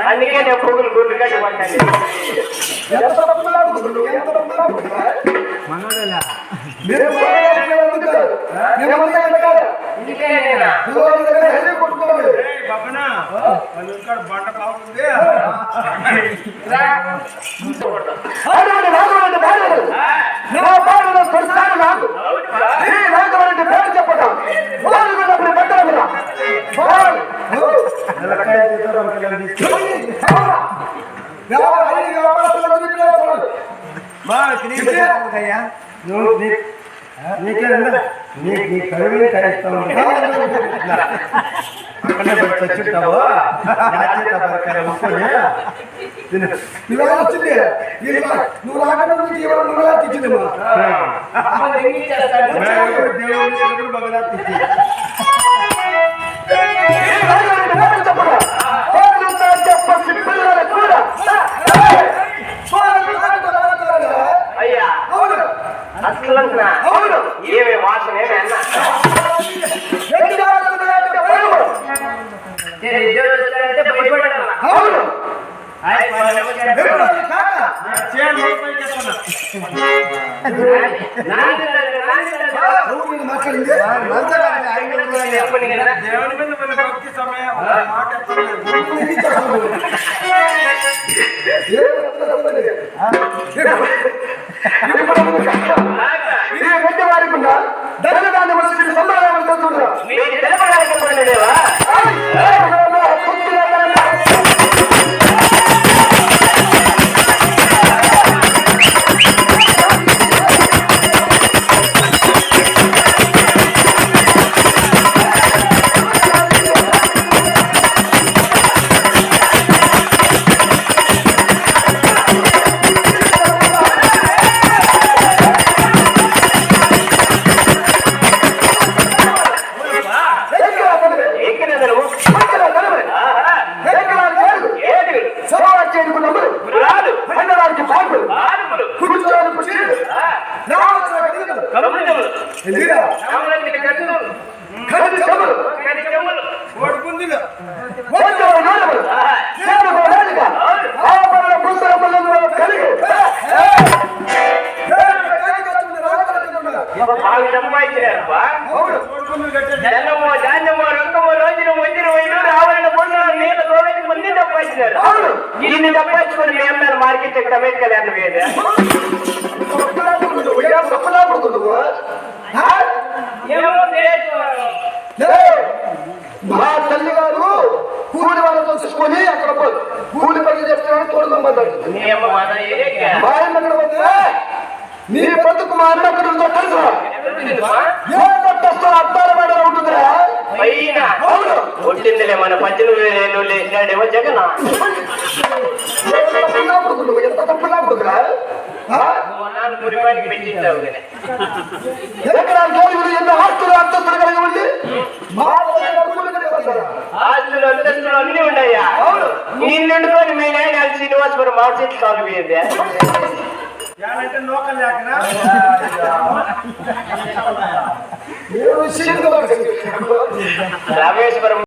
అందుకే నేను పురుగులు గుడ్లు కట్టి పట్టాను. అయ్యా అసలు ఏమే వాసన ఏమన్నా ఎందుకురా? రామలంకిట కన్ను కన్ను చెవులు. కన్ను చెవులు ఓడి పుంజులు. ఓడి నాలుగు. సేవకు నాలుగు. ఆపరణ పుస్తక పల్లెలు కలిగి. బాగా సంపాదించినారబ్బా. అవును. ఓడి పుంజులు కట్టారు. జనమో ధాన్యమో రంగమో రోజులు వజ్రం వైడూరు ఆవరణ పొందడం నీళ్ళ గోవింద మంది సంపాదించినారు. అవును. దీన్ని సంపాదించుకొని మీ అమ్మాయి మార్కెట్ ఇక్కడ అమెరికా లేక పోయేది ఏమో మా తల్లి గారు కూలి వాళ్ళతో చూసుకొని అక్కడ కూలి పని చేస్తున్నాను తోడుకోబడ్డాడు. మీ అమ్మ మన ఏరియా మా ఆయన అక్కడ పోతే నీ బతుకు మా అన్న అక్కడ ఉందో తెలుసు. ఏ కట్టొస్తో అద్దాల మాట ఉంటుందిరా. పైన అవును. కొట్టిందిలే మన 18,000 లేచినాడేమో జగన్ ఎంత తప్పులా పుడుకురా. పురిమానికి పెట్టించావు కానీ ఎక్కడ జోలిగురు ఎన్నో ఆస్తులు అంతస్తులు కలిగి ఉండి మా తల్లి గారు కూలి పని చేస్తారా? ఆస్తులు అంతస్తులు అన్ని ఉన్నాయా అవును. నిన్నుకొని మీ నాయన శ్రీనివాసపురం మార్కెట్ కాలిపోయింది నేను సీన్ రామేశ్వరం